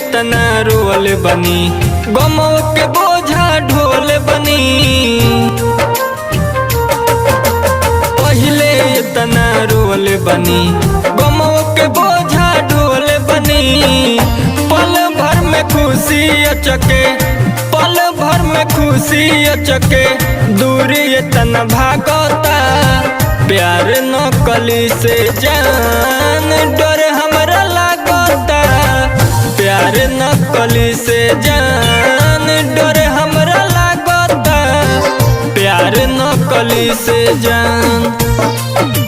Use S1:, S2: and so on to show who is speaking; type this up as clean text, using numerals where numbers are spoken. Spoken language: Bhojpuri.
S1: इतना रोल बनी, गमों के बोझा ढोल बनी। पहले इतना रोल बनी, गमों के बोझा ढोल बनी। पल भर में खुशी अचके, पल भर में खुशी अचके, दूरी इतना भागता। प्यार नकली से जान डर हमरा लागता। प्यार नकली से जान डर हमरा लागता। प्यार नकली से जान।